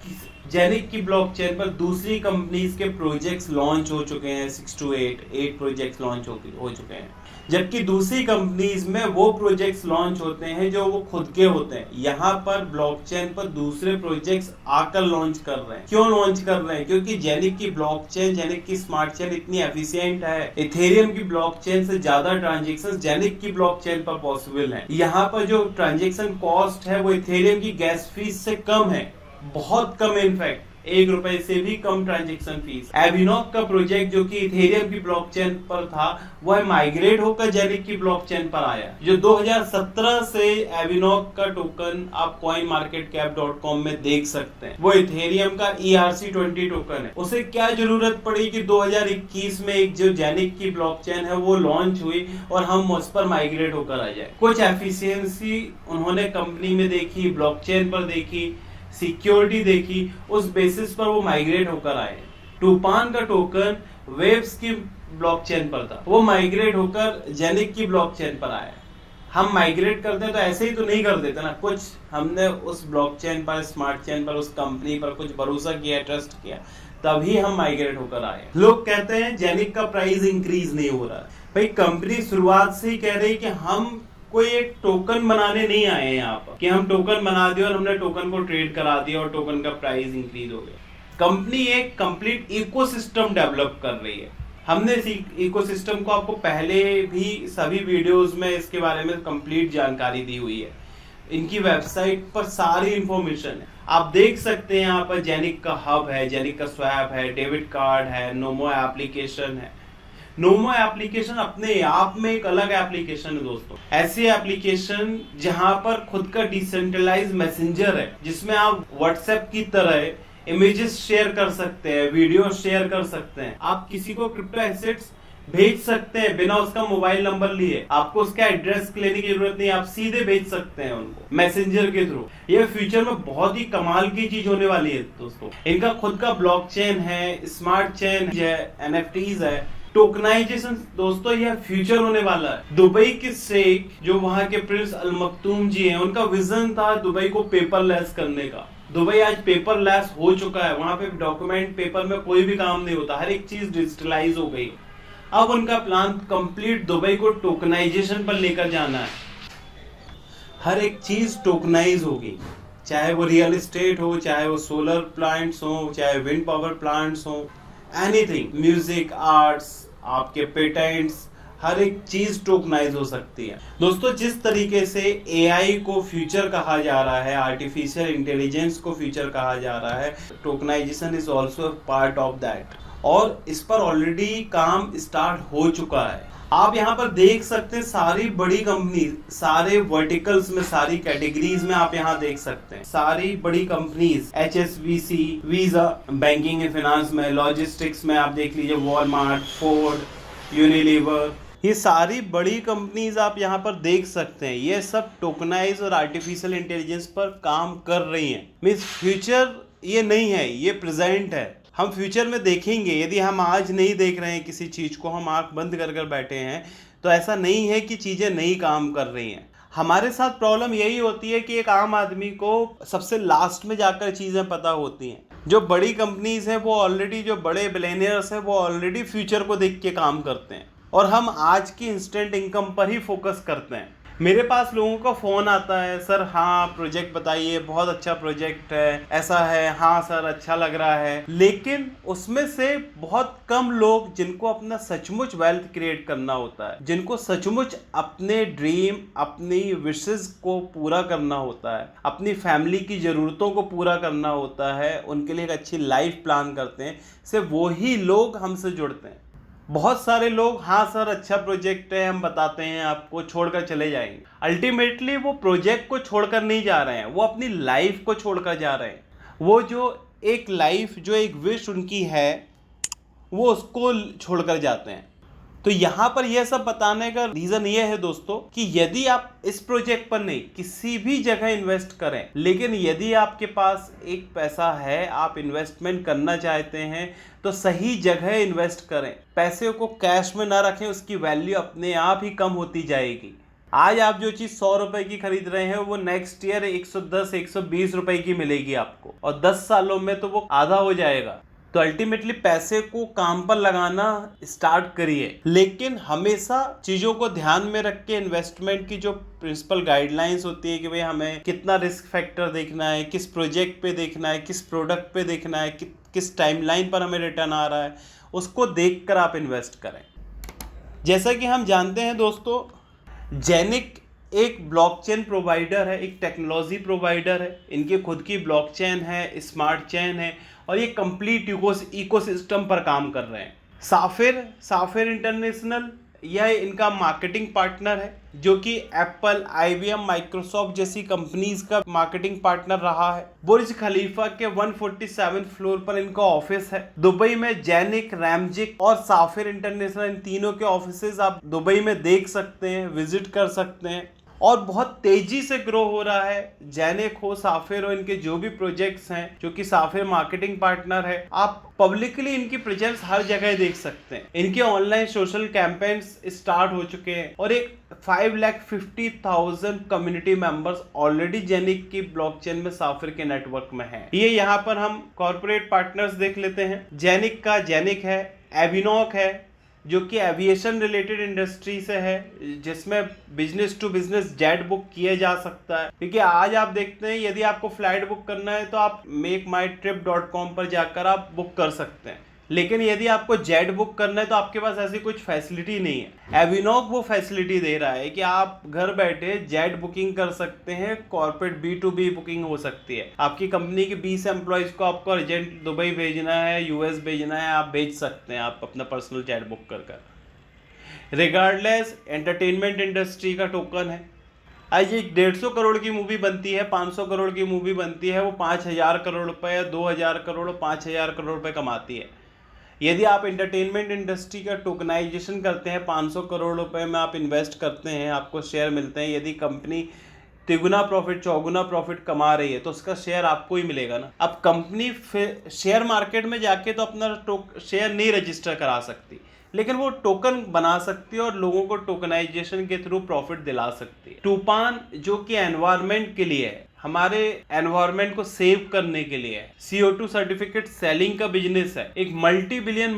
जेनिक की ब्लॉकचेन पर दूसरी कंपनीज के प्रोजेक्ट्स लॉन्च हो चुके हैं, 6 to 8 प्रोजेक्ट्स लॉन्च हो चुके हैं, जबकि दूसरी कंपनीज में वो प्रोजेक्ट्स लॉन्च होते हैं जो वो खुद के होते हैं। यहाँ पर ब्लॉकचेन पर दूसरे प्रोजेक्ट्स आकर लॉन्च कर रहे हैं। क्यों लॉन्च कर रहे हैं? क्योंकि जेनिक की ब्लॉकचेन, जेनिक की स्मार्ट चेन इतनी एफिशिएंट है, इथेरियम की ब्लॉकचेन से ज्यादा ट्रांजेक्शन जेनिक की ब्लॉकचेन पर पॉसिबल है। यहाँ पर जो ट्रांजेक्शन कॉस्ट है वो इथेरियम की गैस फीस से कम है, बहुत कम है इनफैक्ट। ₹1 से भी कम ट्रांजैक्शन फीस। एविनॉक का प्रोजेक्ट जो कि इथेरियम की ब्लॉकचेन पर था, वह माइग्रेट होकर जेनिक की ब्लॉकचेन पर आया। जो 2017 से एविनॉक का टोकन आप coinmarketcap.com में देख सकते हैं, वो इथेरियम का ERC20 टोकन है। उसे क्या जरूरत पड़ी कि 2021 में एक जो जेनिक की ब्लॉकचेन है वो लॉन्च हुई और हम उस पर माइग्रेट होकर आ जाए। कुछ एफिशिएंसी उन्होंने कंपनी में देखी, ब्लॉकचेन पर देखी, सिक्योरिटी देखी, उस बेसिस पर वो माइग्रेट होकर आए। टूपान का टोकन वेव्स की ब्लॉकचेन पर था, वो माइग्रेट होकर जेनिक की ब्लॉकचेन पर आया। हम माइग्रेट करते हैं तो ऐसे ही तो नहीं कर देते ना, कुछ हमने उस ब्लॉकचेन पर, स्मार्ट चेन पर, उस कंपनी पर कुछ भरोसा किया, ट्रस्ट किया, तभी हम माइग्रेट होकर आए। लोग कहते हैं जेनिक का प्राइस इंक्रीज नहीं हो रहा। भाई कंपनी शुरुआत से ही कह रही कि हम कोई एक टोकन बनाने नहीं आए हैं यहाँ पर कि हम टोकन बना दिया और हमने टोकन को ट्रेड करा दिया और टोकन का प्राइस इंक्रीज हो गया। कंपनी एक कंप्लीट इकोसिस्टम डेवलप कर रही है। हमने इस इकोसिस्टम को आपको पहले भी सभी वीडियोस में इसके बारे में कंप्लीट जानकारी दी हुई है। इनकी वेबसाइट पर सारी इंफॉर्मेशन है, आप देख सकते हैं। यहाँ पर जेनिक का हब है, जेनिक का स्वैप है, डेबिट कार्ड है, नोमो एप्लीकेशन है। नोमो एप्लीकेशन अपने आप में एक अलग एप्लीकेशन है दोस्तों। ऐसी एप्लीकेशन जहां पर खुद का डिसेंट्रलाइज मैसेंजर है, जिसमें आप व्हाट्सएप की तरह इमेजेस शेयर कर सकते हैं, वीडियो शेयर कर सकते हैं, आप किसी को क्रिप्टो एसेट्स भेज सकते हैं बिना उसका मोबाइल नंबर लिए। आपको उसका एड्रेस लेने की जरूरत नहीं, आप सीधे भेज सकते हैं उनको मैसेंजर के थ्रू। ये फ्यूचर में बहुत ही कमाल की चीज होने वाली है दोस्तों। इनका खुद का ब्लॉकचेन है, स्मार्ट चेन है, NFTs है, टोकनाइजेशन। दोस्तों यह फ्यूचर होने वाला है। दुबई के शेख जो वहां के प्रिंस अल मखतूम जी हैं, उनका विजन था दुबई को पेपरलेस करने का। दुबई आज पेपरलेस हो चुका है, वहां पे डॉक्यूमेंट पेपर में कोई भी काम नहीं होता, हर एक चीज डिजिटलाइज हो गई। अब उनका प्लान कंप्लीट दुबई को टोकनाइजेशन पर लेकर जाना है। हर एक चीज टोकनाइज होगी, चाहे वो रियल एस्टेट हो, चाहे वो सोलर प्लांट्स हो, चाहे विंड पावर प्लांट्स हो, एनीथिंग, म्यूजिक, आर्ट्स, आपके पेटेंट्स, हर एक चीज टोकनाइज हो सकती है। दोस्तों जिस तरीके से AI को फ्यूचर कहा जा रहा है, आर्टिफिशियल इंटेलिजेंस को फ्यूचर कहा जा रहा है, tokenization is also part of that. और इस पर ऑलरेडी काम स्टार्ट हो चुका है। आप यहाँ पर देख सकते हैं सारी बड़ी कंपनी, सारे वर्टिकल्स में, सारी कैटेगरीज में आप यहाँ देख सकते हैं सारी बड़ी companies, HSBC, visa, banking and finance में, लॉजिस्टिक्स में आप देख लीजिए, वॉलमार्ट, फोर्ड, यूनिलीवर, ये सारी बड़ी कंपनीज आप यहाँ पर देख सकते हैं। ये सब टोकनाइज और आर्टिफिशियल इंटेलिजेंस पर काम कर रही हैं। मींस फ्यूचर ये नहीं है, ये प्रेजेंट है। हम फ्यूचर में देखेंगे। यदि हम आज नहीं देख रहे हैं किसी चीज़ को, हम आंख बंद कर कर बैठे हैं, तो ऐसा नहीं है कि चीज़ें नहीं काम कर रही हैं। हमारे साथ प्रॉब्लम यही होती है कि एक आम आदमी को सबसे लास्ट में जाकर चीज़ें पता होती हैं। जो बड़ी कंपनीज हैं वो ऑलरेडी, जो बड़े बिलियनियर्स हैं वो ऑलरेडी फ्यूचर को देख के काम करते हैं, और हम आज की इंस्टेंट इनकम पर ही फोकस करते हैं। मेरे पास लोगों का फ़ोन आता है, सर हाँ प्रोजेक्ट बताइए, बहुत अच्छा प्रोजेक्ट है, ऐसा है, हाँ सर अच्छा लग रहा है। लेकिन उसमें से बहुत कम लोग जिनको अपना सचमुच वेल्थ क्रिएट करना होता है, जिनको सचमुच अपने ड्रीम, अपनी विशेस को पूरा करना होता है, अपनी फैमिली की ज़रूरतों को पूरा करना होता है, उनके लिए एक अच्छी लाइफ प्लान करते हैं, सिर्फ वही लोग हमसे जुड़ते हैं। बहुत सारे लोग हाँ सर अच्छा प्रोजेक्ट है, हम बताते हैं आपको, छोड़कर चले जाएंगे। अल्टीमेटली वो प्रोजेक्ट को छोड़कर नहीं जा रहे हैं, वो अपनी लाइफ को छोड़कर जा रहे हैं। वो जो एक लाइफ, जो एक विश उनकी है, वो उसको छोड़कर जाते हैं। तो यहाँ पर यह सब बताने का रीज़न ये है दोस्तों कि यदि आप इस प्रोजेक्ट पर नहीं, किसी भी जगह इन्वेस्ट करें, लेकिन यदि आपके पास एक पैसा है, आप इन्वेस्टमेंट करना चाहते हैं, तो सही जगह इन्वेस्ट करें। पैसे को कैश में ना रखें, उसकी वैल्यू अपने आप ही कम होती जाएगी। आज आप जो चीज़ 100 रुपए की खरीद रहे हैं, वो नेक्स्ट ईयर 110-120 रुपए की मिलेगी आपको, और 10 सालों में तो वो आधा हो जाएगा। तो अल्टीमेटली पैसे को काम पर लगाना स्टार्ट करिए, लेकिन हमेशा चीज़ों को ध्यान में रख के इन्वेस्टमेंट की जो प्रिंसिपल गाइडलाइंस होती है कि भाई हमें कितना रिस्क फैक्टर देखना है, किस प्रोजेक्ट पे देखना है, किस प्रोडक्ट पे देखना है, किस टाइमलाइन पर हमें रिटर्न आ रहा है, उसको देखकर आप इन्वेस्ट करें। जैसा कि हम जानते हैं दोस्तों, जेनिक एक ब्लॉकचेन प्रोवाइडर है, एक टेक्नोलॉजी प्रोवाइडर है। इनकी खुद की ब्लॉकचेन है, स्मार्ट चेन है और ये कंप्लीट इकोसिस्टम पर काम कर रहे हैं। साफिर इंटरनेशनल यह इनका मार्केटिंग पार्टनर है, जो कि एप्पल, IBM, माइक्रोसॉफ्ट जैसी कंपनीज का मार्केटिंग पार्टनर रहा है। बुर्ज खलीफा के 147 फ्लोर पर इनका ऑफिस है। दुबई में जेनिक, रैमजिक और साफिर इंटरनेशनल, इन तीनों के ऑफिसेज आप दुबई में देख सकते हैं, विजिट कर सकते हैं और बहुत तेजी से ग्रो हो रहा है। जेनिक हो, साफिर हो, इनके जो भी प्रोजेक्ट्स हैं, जो कि साफिर मार्केटिंग पार्टनर है, आप पब्लिकली इनकी प्रेजेंस हर जगह देख सकते हैं। इनके ऑनलाइन सोशल कैंपेन्स स्टार्ट हो चुके हैं और एक 5,50,000 कम्युनिटी मेंबर्स ऑलरेडी जेनिक की ब्लॉकचेन में साफिर के नेटवर्क में हैं। ये यहाँ पर हम कॉर्पोरेट पार्टनर्स देख लेते हैं। जेनिक है, एविनॉक है, जो कि एविएशन रिलेटेड इंडस्ट्री से है, जिसमें बिजनेस टू बिजनेस जेट बुक किया जा सकता है। क्योंकि आज आप देखते हैं, यदि आपको फ्लाइट बुक करना है तो आप makemytrip.com पर जाकर आप बुक कर सकते हैं, लेकिन यदि आपको जेट बुक करना है तो आपके पास ऐसी कुछ फैसिलिटी नहीं है। एविनॉक वो फैसिलिटी दे रहा है कि आप घर बैठे जेट बुकिंग कर सकते हैं, कॉर्पोरेट B2B बुकिंग हो सकती है। आपकी कंपनी के 20 एम्प्लॉयज को आपको अर्जेंट दुबई भेजना है, US भेजना है, आप भेज सकते हैं, आप अपना पर्सनल जेट बुक कर। रिगार्डलेस एंटरटेनमेंट इंडस्ट्री का टोकन है। आज एक 150 करोड़ की मूवी बनती है, 500 करोड़ की मूवी बनती है, वो 5,000 करोड़ रुपए, 2,000 करोड़, 5,000 करोड़ रुपए कमाती है। यदि आप एंटरटेनमेंट इंडस्ट्री का टोकनाइजेशन करते हैं, 500 करोड़ रुपए में आप इन्वेस्ट करते हैं, आपको शेयर मिलते हैं। यदि कंपनी तिगुना प्रॉफिट, चौगुना प्रॉफिट कमा रही है तो उसका शेयर आपको ही मिलेगा ना। अब कंपनी शेयर मार्केट में जाके तो अपना शेयर नहीं रजिस्टर करा सकती, लेकिन वो टोकन बना सकती है और लोगों को टोकनाइजेशन के थ्रू प्रॉफिट दिला सकती है। टूपान, जो कि एनवायरनमेंट के लिए है, हमारे एनवायरनमेंट को सेव करने के लिए है। CO2 सर्टिफिकेट सेलिंग का बिजनेस है। एक मल्टी ट्रिलियन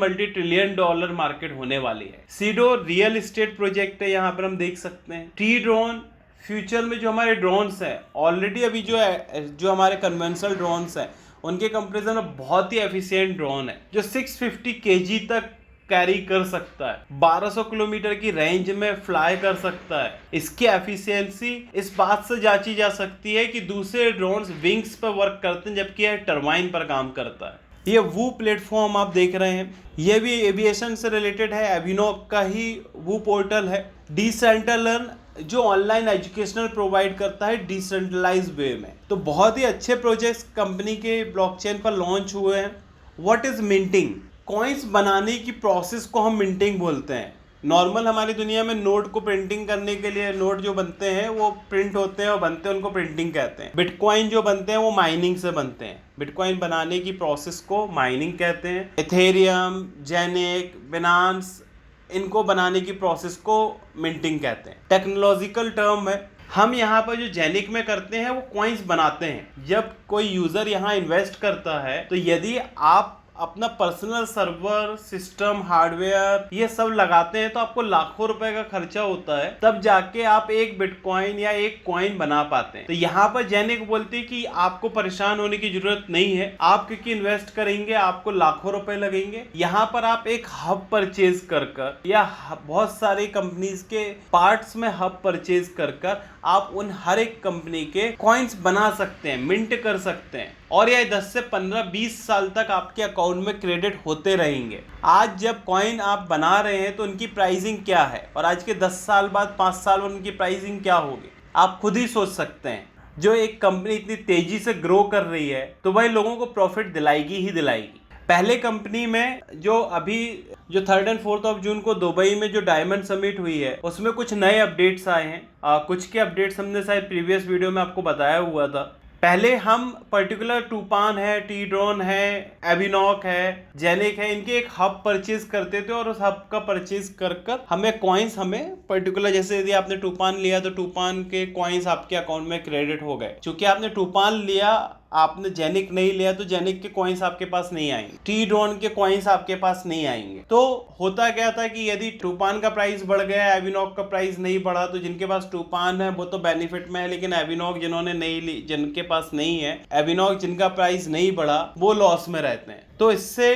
मार्केट होने वाली है। सीडो रियल एस्टेट प्रोजेक्ट है, यहाँ पर हम देख सकते हैं। T-Drone, फ्यूचर में जो हमारे ड्रोन्स हैं, ऑलरेडी अभी जो हमारे कन्वेंशनल ड्रोन्स हैं, उनके कंपेरिजन में बहुत ही एफिशिएंट ड्रोन है, जो 650 kg तक कैरी कर सकता है, 1200 किलोमीटर की रेंज में फ्लाई कर सकता है। इसकी एफिशिएंसी इस बात से जांची जा सकती है कि दूसरे ड्रोन्स विंग्स पर वर्क करते हैं, जबकि यह टरबाइन पर काम करता है। ये वो प्लेटफॉर्म आप देख रहे हैं, ये भी एविएशन से रिलेटेड है, एविनॉक का ही वो पोर्टल है। डिसेंट्रलर्न, जो ऑनलाइन एजुकेशनल प्रोवाइड करता है डिसेंट्रलाइज वे में। तो बहुत ही अच्छे प्रोजेक्ट्स कंपनी के ब्लॉकचेन पर लॉन्च हुए हैं। What is minting? कॉइन्स बनाने की प्रोसेस को हम मिंटिंग बोलते हैं। नॉर्मल हमारी दुनिया में नोट को प्रिंटिंग करने के लिए नोट जो बनते हैं वो प्रिंट होते हैं और बनते हैं, उनको प्रिंटिंग कहते हैं। बिटकॉइन जो बनते हैं वो माइनिंग से बनते हैं। बिटकॉइन बनाने की प्रोसेस को माइनिंग कहते हैं। एथेरियम, जेनिक, बिनांस, इनको बनाने की प्रोसेस को मिंटिंग कहते हैं। टेक्नोलॉजिकल टर्म है। हम यहाँ पर जो जेनिक में करते हैं वो कॉइन्स बनाते हैं। जब कोई यूजर यहाँ इन्वेस्ट करता है तो यदि आप अपना पर्सनल सर्वर, सिस्टम, हार्डवेयर ये सब लगाते हैं तो आपको लाखों रुपए का खर्चा होता है, तब जाके आप एक बिटकॉइन या एक कॉइन बना पाते हैं। तो यहाँ पर जेनिक बोलते हैं कि आपको परेशान होने की जरूरत नहीं है, आप क्योंकि इन्वेस्ट करेंगे आपको लाखों रुपए लगेंगे। यहाँ पर आप एक हब परचेज कर या बहुत सारी कंपनीज के पार्ट्स में हब परचेज कर आप उन हर एक कंपनी के कॉइन्स बना सकते हैं, मिंट कर सकते हैं, और यह 10 से 15-20 साल तक आपके अकाउंट में क्रेडिट होते रहेंगे। आज जब कॉइन आप बना रहे हैं तो उनकी प्राइसिंग क्या है और आज के 10 साल बाद, 5 साल बाद उनकी प्राइसिंग क्या होगी, आप खुद ही सोच सकते हैं। जो एक कंपनी इतनी तेजी से ग्रो कर रही है तो वही लोगों को प्रॉफिट दिलाएगी ही दिलाएगी। पहले कंपनी में जो 3rd और 4th ऑफ जून को दुबई में जो डायमंड समिट हुई है उसमें कुछ नए अपडेट्स आए हैं। कुछ के अपडेट्स हमने शायद प्रीवियस वीडियो में आपको बताया हुआ था। पहले हम पर्टिकुलर टूपान है, T-Drone है, एविनॉक है, जेनिक है, इनके एक हब परचेज करते थे और उस हब का परचेज कर हमें कॉइन्स, हमें पर्टिकुलर, जैसे यदि आपने टूपान लिया तो टूपान के कॉइन्स आपके अकाउंट में क्रेडिट हो गए। क्योंकि आपने टूपान लिया, आपने जेनिक नहीं लिया तो जेनिक के कॉइन्स आपके पास नहीं आएंगे, T-Drone के कॉइन्स आपके पास नहीं आएंगे। तो होता क्या था कि यदि टूपान का प्राइस बढ़ गया, एविनॉक का प्राइस नहीं बढ़ा, तो जिनके पास टूपान है वो तो बेनिफिट में है, लेकिन एविनॉक जिन्होंने नहीं ली, जिनके पास नहीं है एविनॉक, जिनका प्राइस नहीं बढ़ा, वो लॉस में रहते हैं। तो इससे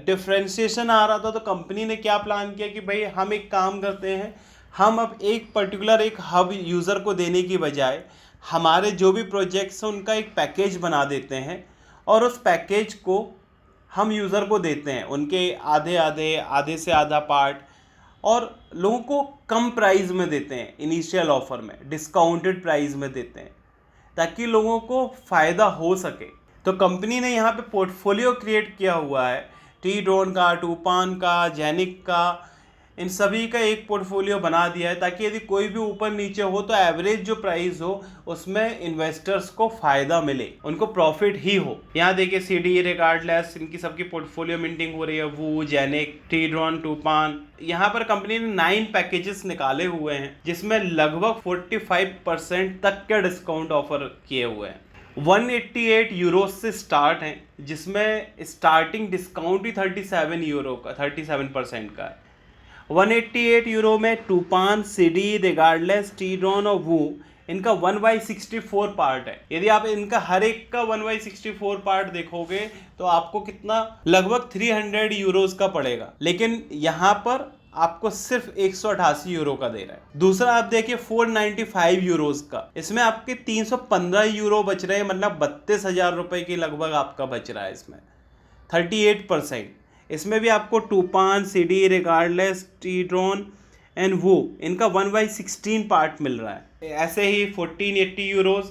डिफ्रेंशिएशन आ रहा था। तो कंपनी ने क्या प्लान किया कि भाई हम एक काम करते हैं, हम अब एक पर्टिकुलर एक हब यूज़र को देने की बजाय हमारे जो भी प्रोजेक्ट्स हैं उनका एक पैकेज बना देते हैं और उस पैकेज को हम यूज़र को देते हैं, उनके आधे से आधा पार्ट, और लोगों को कम प्राइस में देते हैं, इनिशियल ऑफर में डिस्काउंटेड प्राइस में देते हैं ताकि लोगों को फ़ायदा हो सके। तो कंपनी ने यहाँ पे पोर्टफोलियो क्रिएट किया हुआ है, टी ड्रोन का, टूफान का, जेनिक का, इन सभी का एक पोर्टफोलियो बना दिया है ताकि यदि कोई भी ऊपर नीचे हो तो एवरेज जो प्राइस हो उसमें इन्वेस्टर्स को फ़ायदा मिले, उनको प्रॉफिट ही हो। यहाँ देखिए CD, रिगार्डलेस, इनकी सबकी पोर्टफोलियो मिंटिंग हो रही है, वो, जेनिक, टी ड्रोन, टूफान। यहाँ पर कंपनी ने 9 पैकेजेस निकाले हुए हैं जिसमें लगभग 45% तक के डिस्काउंट ऑफर किए हुए हैं। 188 यूरो से स्टार्ट हैं जिसमें स्टार्टिंग डिस्काउंट ही 37% का है। 188 यूरो में टूफान, CD, रिगार्डलेस, टी ड्रोन और वो, इनका 1/64 पार्ट है। यदि आप इनका हर एक का 1/64 पार्ट देखोगे तो आपको कितना, लगभग 300 यूरोज का पड़ेगा, लेकिन यहाँ पर आपको सिर्फ 188 यूरो का दे रहा है। दूसरा आप देखिए 495 यूरोज का, इसमें आपके 315 यूरो बच रहे हैं, मतलब 32,000 रुपये के लगभग आपका बच रहा है इसमें, 38%। इसमें भी आपको टूफान, CD, regardless, T drone and वो, इनका 1/16 पार्ट मिल रहा है। ऐसे ही 1480 यूरोज।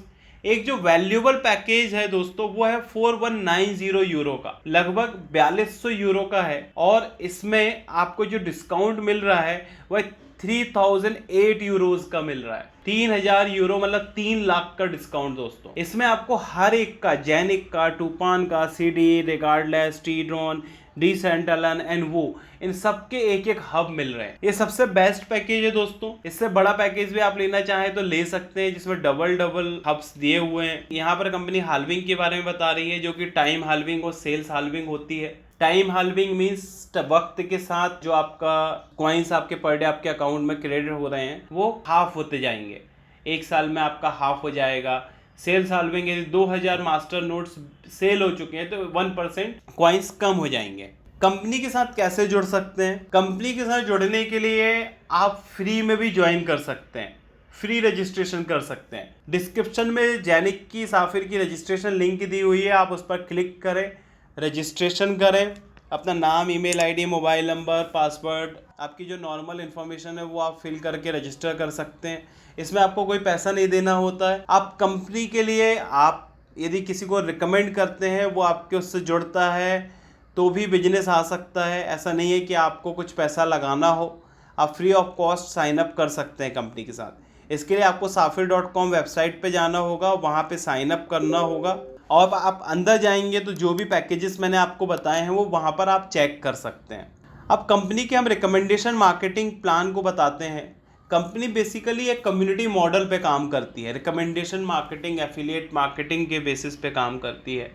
एक जो वैल्यूएबल पैकेज है दोस्तों वो है 4190 यूरो का, लगभग 4200 यूरो का है, और इसमें आपको जो डिस्काउंट मिल रहा है वह 3008 यूरोज का मिल रहा है। 3000 यूरो मतलब 3 लाख का डिस्काउंट दोस्तों। इसमें आपको हर एक का, जेनिक का, टूफान का, CD, रिगार्डलेस, टी ड्रोन, डिसेंटलन एंड वो, इन सब के एक एक हब मिल रहे हैं। ये सबसे बेस्ट पैकेज है दोस्तों। इससे बड़ा पैकेज भी आप लेना चाहें तो ले सकते हैं जिसमें डबल हब्स दिए हुए हैं। यहाँ पर कंपनी हाल्विंग के बारे में बता रही है, जो कि टाइम हाल्विंग और सेल्स हाल्विंग होती है। टाइम हाल्विंग मीन्स वक्त के साथ जो आपका कॉइन्स आपके पर डे आपके अकाउंट में क्रेडिट हो रहे हैं वो हाफ होते जाएंगे, 1 साल में आपका हाफ हो जाएगा। सेल्स हाल्विंग, यदि 2000 मास्टर नोट्स सेल हो चुके हैं तो 1% कॉइन्स कम हो जाएंगे। कंपनी के साथ कैसे जुड़ सकते हैं? कंपनी के साथ जुड़ने के लिए आप फ्री में भी ज्वाइन कर सकते हैं, फ्री रजिस्ट्रेशन कर सकते हैं। डिस्क्रिप्शन में जेनिक की, साफिर की रजिस्ट्रेशन लिंक दी हुई है, आप उस पर क्लिक करें, रजिस्ट्रेशन करें, अपना नाम, email ID, mobile number, password, आपकी जो नॉर्मल इन्फॉर्मेशन है वो आप फिल करके रजिस्टर कर सकते हैं। इसमें आपको कोई पैसा नहीं देना होता है। आप कंपनी के लिए, आप यदि किसी को रिकमेंड करते हैं वो आपके उससे जुड़ता है तो भी बिजनेस आ सकता है। ऐसा नहीं है कि आपको कुछ पैसा लगाना हो, आप free of cost sign up कर सकते हैं कंपनी के साथ। इसके लिए आपको safir.com वेबसाइट पे जाना होगा, वहाँ पे साइन अप करना होगा, और आप अंदर जाएंगे तो जो भी पैकेजेस मैंने आपको बताए हैं वो वहाँ पर आप चेक कर सकते हैं। अब कंपनी के हम रिकमेंडेशन मार्केटिंग प्लान को बताते हैं। कंपनी बेसिकली एक कम्युनिटी मॉडल पे काम करती है, रिकमेंडेशन मार्केटिंग, एफिलिएट मार्केटिंग के बेसिस पे काम करती है।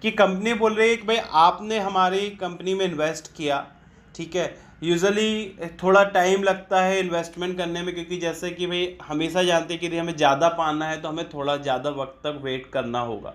कि कंपनी बोल रही है कि भाई आपने हमारी कंपनी में इन्वेस्ट किया, ठीक है, यूजुअली थोड़ा टाइम लगता है इन्वेस्टमेंट करने में, क्योंकि जैसे कि भाई हमेशा जानते हैं कि यदि हमें ज़्यादा पाना है तो हमें थोड़ा ज़्यादा वक्त तक वेट करना होगा।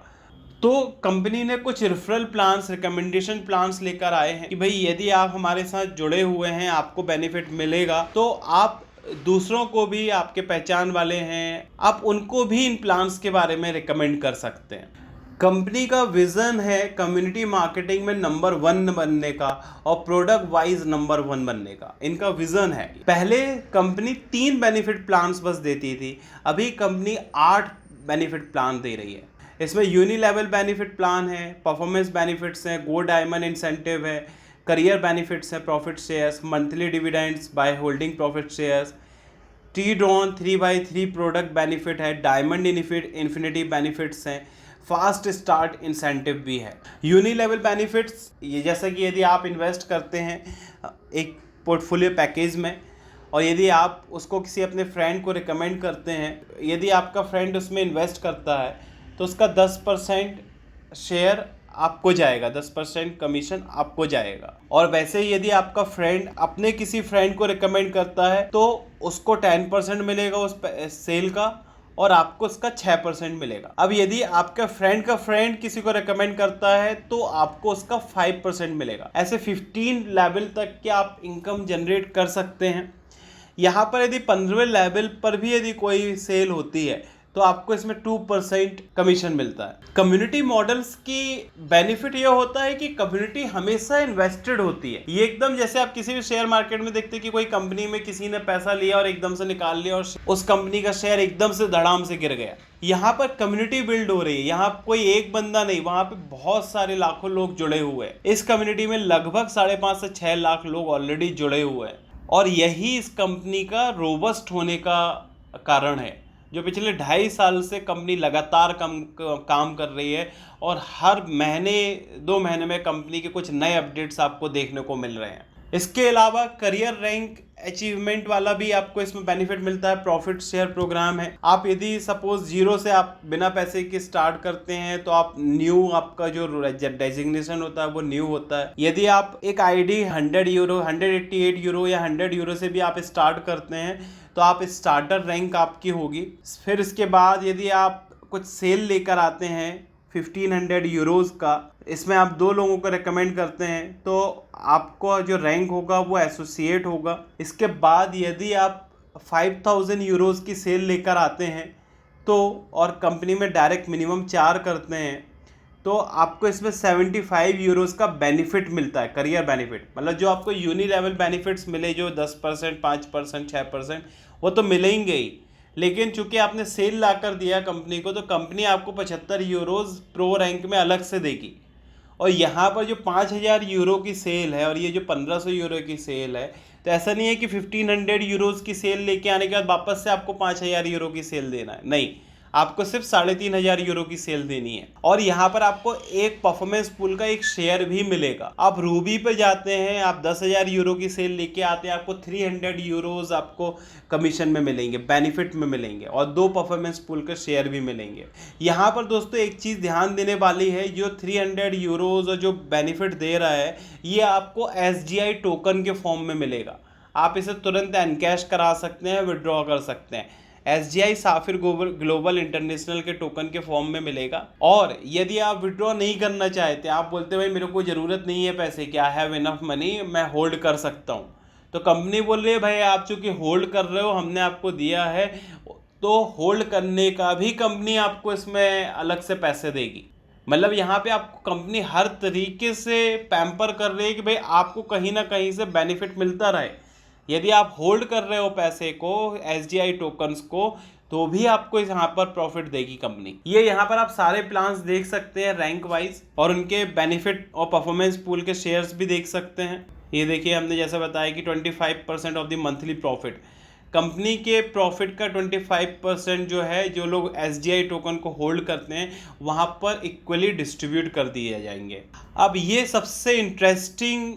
तो कंपनी ने कुछ रेफरल प्लान्स, रिकमेंडेशन प्लान्स लेकर आए हैं कि भाई यदि आप हमारे साथ जुड़े हुए हैं, आपको बेनिफिट मिलेगा, तो आप दूसरों को भी, आपके पहचान वाले हैं, आप उनको भी इन प्लान्स के बारे में रिकमेंड कर सकते हैं। कंपनी का विजन है कम्युनिटी मार्केटिंग में नंबर 1 बनने का और प्रोडक्ट वाइज नंबर 1 बनने का, इनका विजन है। पहले कंपनी 3 बेनिफिट प्लान्स बस देती थी, अभी कंपनी 8 बेनिफिट प्लान दे रही है। इसमें यूनिलेवल बेनिफिट प्लान है, परफॉर्मेंस बेनिफिट्स हैं, गोल्ड डायमंड इंसेंटिव है, करियर बेनिफिट्स है, profit shares, monthly dividends by holding profit shares, T drone 3x3 product benefit है, डायमंड इन्फिनिटी बेनिफिट्स हैं, फास्ट स्टार्ट इंसेंटिव भी है। यूनिलेवल बेनिफिट्स, ये जैसा कि यदि आप इन्वेस्ट करते हैं एक पोर्टफोलियो पैकेज में और यदि आप उसको किसी अपने फ्रेंड को रिकमेंड करते हैं, यदि आपका फ्रेंड उसमें इन्वेस्ट करता है तो उसका 10% शेयर आपको जाएगा, 10% कमीशन आपको जाएगा। और वैसे ही यदि आपका फ्रेंड अपने किसी फ्रेंड को रिकमेंड करता है तो उसको 10% मिलेगा उस सेल का, और आपको उसका 6% मिलेगा। अब यदि आपका फ्रेंड का फ्रेंड किसी को रिकमेंड करता है तो आपको उसका 5% मिलेगा। ऐसे 15 लेवल तक के आप इनकम जनरेट कर सकते हैं। यहाँ पर यदि 15वें लेवल पर भी यदि कोई सेल होती है तो आपको इसमें 2% कमीशन मिलता है। कम्युनिटी मॉडल्स की बेनिफिट ये होता है कि कम्युनिटी हमेशा इन्वेस्टेड होती है। ये एकदम जैसे आप किसी भी शेयर मार्केट में देखते हैं कि कोई कंपनी में किसी ने पैसा लिया और एकदम से निकाल लिया और उस कंपनी का शेयर एकदम से धड़ाम से गिर गया। यहाँ पर कम्युनिटी बिल्ड हो रही है, यहाँ कोई एक बंदा नहीं, वहाँ पे बहुत सारे लाखों लोग जुड़े हुए हैं। इस कम्युनिटी में लगभग 5.5 से 6 लाख लोग ऑलरेडी जुड़े हुए हैं और यही इस कंपनी का रोबस्ट होने का कारण है। जो पिछले 2.5 साल से कंपनी लगातार काम कर रही है और हर महीने 2 महीने में कंपनी के कुछ नए अपडेट्स आपको देखने को मिल रहे हैं। इसके अलावा करियर रैंक अचीवमेंट वाला भी आपको इसमें बेनिफिट मिलता है। प्रॉफिट शेयर प्रोग्राम है। आप यदि सपोज 0 से आप बिना पैसे के स्टार्ट करते हैं तो आप न्यू, आपका जो डेजिग्नेशन होता है वो न्यू होता है। यदि आप एक आईडी 100 यूरो, 188 यूरो या 100 यूरो से भी आप स्टार्ट करते हैं तो आप स्टार्टर रैंक आपकी होगी। फिर इसके बाद यदि आप कुछ सेल लेकर आते हैं 1500 यूरोज़ का, इसमें आप 2 लोगों को रेकमेंड करते हैं तो आपको जो रैंक होगा वो एसोसिएट होगा। इसके बाद यदि आप 5000 यूरोज़ की सेल लेकर आते हैं तो और कंपनी में डायरेक्ट मिनिमम 4 करते हैं तो आपको इसमें 75 यूरोज़ का बेनिफिट मिलता है, करियर बेनिफिट। मतलब जो आपको यूनी लेवल बेनिफिट्स मिले जो 10%, 5%, 6%, वो तो मिलेंगे ही, लेकिन चूंकि आपने सेल ला कर दिया कंपनी को तो कंपनी आपको 75 यूरोज़ प्रो रैंक में अलग से देगी। और यहाँ पर जो 5000 यूरो की सेल है और ये जो 1500 यूरो की सेल है, तो ऐसा नहीं है कि 1500 यूरोज़ की सेल लेके आने के बाद वापस से आपको 5000 यूरो की सेल देना है, नहीं, आपको सिर्फ 3500 यूरो की सेल देनी है। और यहाँ पर आपको एक परफॉर्मेंस पूल का एक शेयर भी मिलेगा। आप रूबी पे जाते हैं, आप 10,000 यूरो की सेल लेके आते हैं, आपको 300 यूरोज़ आपको कमीशन में मिलेंगे, बेनिफिट में मिलेंगे और 2 परफॉर्मेंस पूल के शेयर भी मिलेंगे। यहाँ पर दोस्तों एक चीज़ ध्यान देने वाली है, जो 300 यूरोज़ और जो बेनिफिट दे रहा है ये आपको SGI टोकन के फॉर्म में मिलेगा। आप इसे तुरंत एनकैश करा सकते हैं, विड्रॉ कर सकते हैं। SGI साफिर ग्लोबल इंटरनेशनल के टोकन के फॉर्म में मिलेगा। और यदि आप विड्रॉ नहीं करना चाहते, आप बोलते भाई मेरे को ज़रूरत नहीं है पैसे की, आई हैव इनफ मनी, मैं होल्ड कर सकता हूँ, तो कंपनी बोल रही है भाई आप चूँकि होल्ड कर रहे हो, हमने आपको दिया है, तो होल्ड करने का भी कंपनी आपको इसमें अलग से पैसे देगी। मतलब यहाँ पे आपको कंपनी हर तरीके से पैम्पर कर रही है कि भाई आपको कहीं ना कहीं से बेनिफिट मिलता रहे। यदि आप होल्ड कर रहे हो पैसे को, SGI टोकन्स को, तो भी आपको यहाँ पर प्रॉफिट देगी कंपनी। ये यहाँ पर आप सारे प्लान्स देख सकते हैं रैंक वाइज और उनके बेनिफिट और परफॉर्मेंस पूल के शेयर्स भी देख सकते हैं। ये देखिए हमने जैसा बताया कि 25% of the monthly profit, company के प्रॉफिट का 25% जो है, जो लोग SGI टोकन को होल्ड करते हैं वहाँ पर इक्वली डिस्ट्रीब्यूट कर दिए जाएंगे। अब ये सबसे इंटरेस्टिंग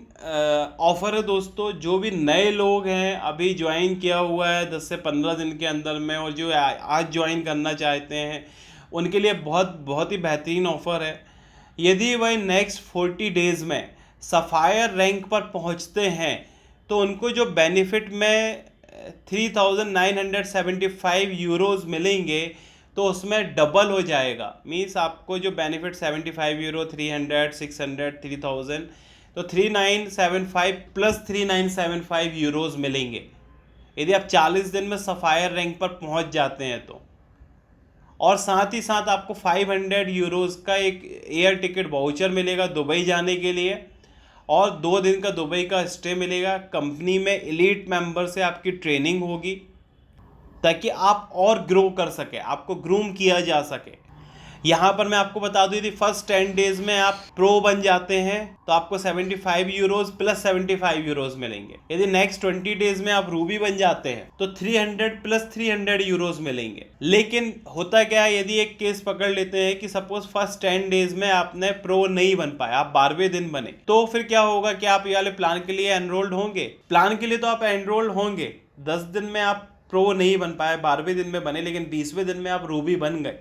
ऑफ़र है दोस्तों। जो भी नए लोग हैं, अभी ज्वाइन किया हुआ है 10 से 15 दिन के अंदर में, और जो आज ज्वाइन करना चाहते हैं उनके लिए बहुत ही बेहतरीन ऑफ़र है। यदि वह नेक्स्ट 40 डेज़ में सफ़ायर रैंक पर पहुँचते हैं तो उनको जो बेनिफिट में 3975 यूरोज़ मिलेंगे तो उसमें डबल हो जाएगा। मीन्स आपको जो बेनिफिट 75 यूरो, 300, 600, 3000, तो 3975 प्लस 3975 यूरोज़ मिलेंगे यदि आप 40 दिन में सफ़ायर रैंक पर पहुंच जाते हैं तो। और साथ ही साथ आपको 500 यूरोज़ का एक एयर टिकट वाउचर मिलेगा दुबई जाने के लिए, और 2 दिन का दुबई का स्टे मिलेगा। कंपनी में एलीट मेंबर से आपकी ट्रेनिंग होगी ताकि आप और ग्रो कर सके, आपको ग्रूम किया जा सके। यहाँ पर मैं आपको बता दूँ, यदि फर्स्ट 10 डेज़ में आप प्रो बन जाते हैं तो आपको 75 यूरोज़ प्लस 75 यूरोज़ मिलेंगे। यदि नेक्स्ट 20 डेज़ में आप रूबी बन जाते हैं तो 300 प्लस 300 यूरोज़ मिलेंगे। लेकिन होता क्या है, यदि एक केस पकड़ लेते हैं कि सपोज फर्स्ट 10 डेज़ में आपने प्रो नहीं बन पाए, आप 12वें दिन बने, तो फिर क्या होगा कि आप ये वाले प्लान के लिए एनरोल्ड होंगे। प्लान के लिए तो आप एनरोल्ड होंगे, 10 दिन में आप प्रो नहीं बन पाए, 12वें दिन में बने, लेकिन 20वें दिन में आप रूबी बन गए,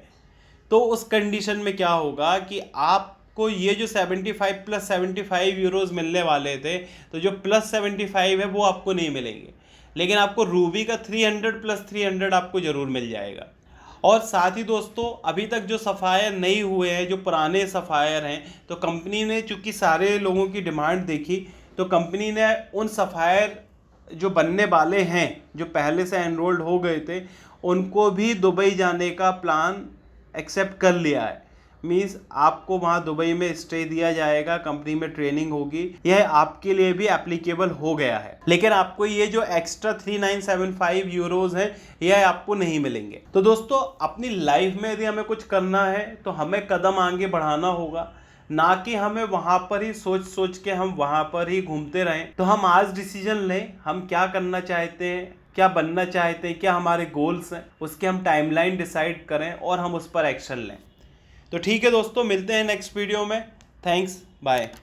तो उस कंडीशन में क्या होगा कि आपको ये जो 75 प्लस 75 यूरोज़ मिलने वाले थे, तो जो प्लस 75 है वो आपको नहीं मिलेंगे, लेकिन आपको रूबी का 300 प्लस 300 आपको ज़रूर मिल जाएगा। और साथ ही दोस्तों, अभी तक जो सफ़ायर नहीं हुए हैं, जो पुराने सफ़ायर हैं, तो कंपनी ने चूँकि सारे लोगों की डिमांड देखी, तो कंपनी ने उन सफ़ायर जो बनने वाले हैं, जो पहले से एनरोल्ड हो गए थे, उनको भी दुबई जाने का प्लान एक्सेप्ट कर लिया है। मीन्स आपको वहाँ दुबई में स्टे दिया जाएगा, कंपनी में ट्रेनिंग होगी, यह आपके लिए भी एप्लीकेबल हो गया है। लेकिन आपको ये जो एक्स्ट्रा 3975 यूरोज हैं, यह आपको नहीं मिलेंगे। तो दोस्तों, अपनी लाइफ में यदि हमें कुछ करना है तो हमें कदम आगे बढ़ाना होगा, ना कि हमें वहाँ पर ही सोच सोच के हम वहाँ पर ही घूमते रहें। तो हम आज डिसीजन लें, हम क्या करना चाहते हैं, क्या बनना चाहते हैं, क्या हमारे गोल्स हैं, उसके हम टाइमलाइन डिसाइड करें और हम उस पर एक्शन लें। तो ठीक है दोस्तों, मिलते हैं नेक्स्ट वीडियो में। Thanks, bye.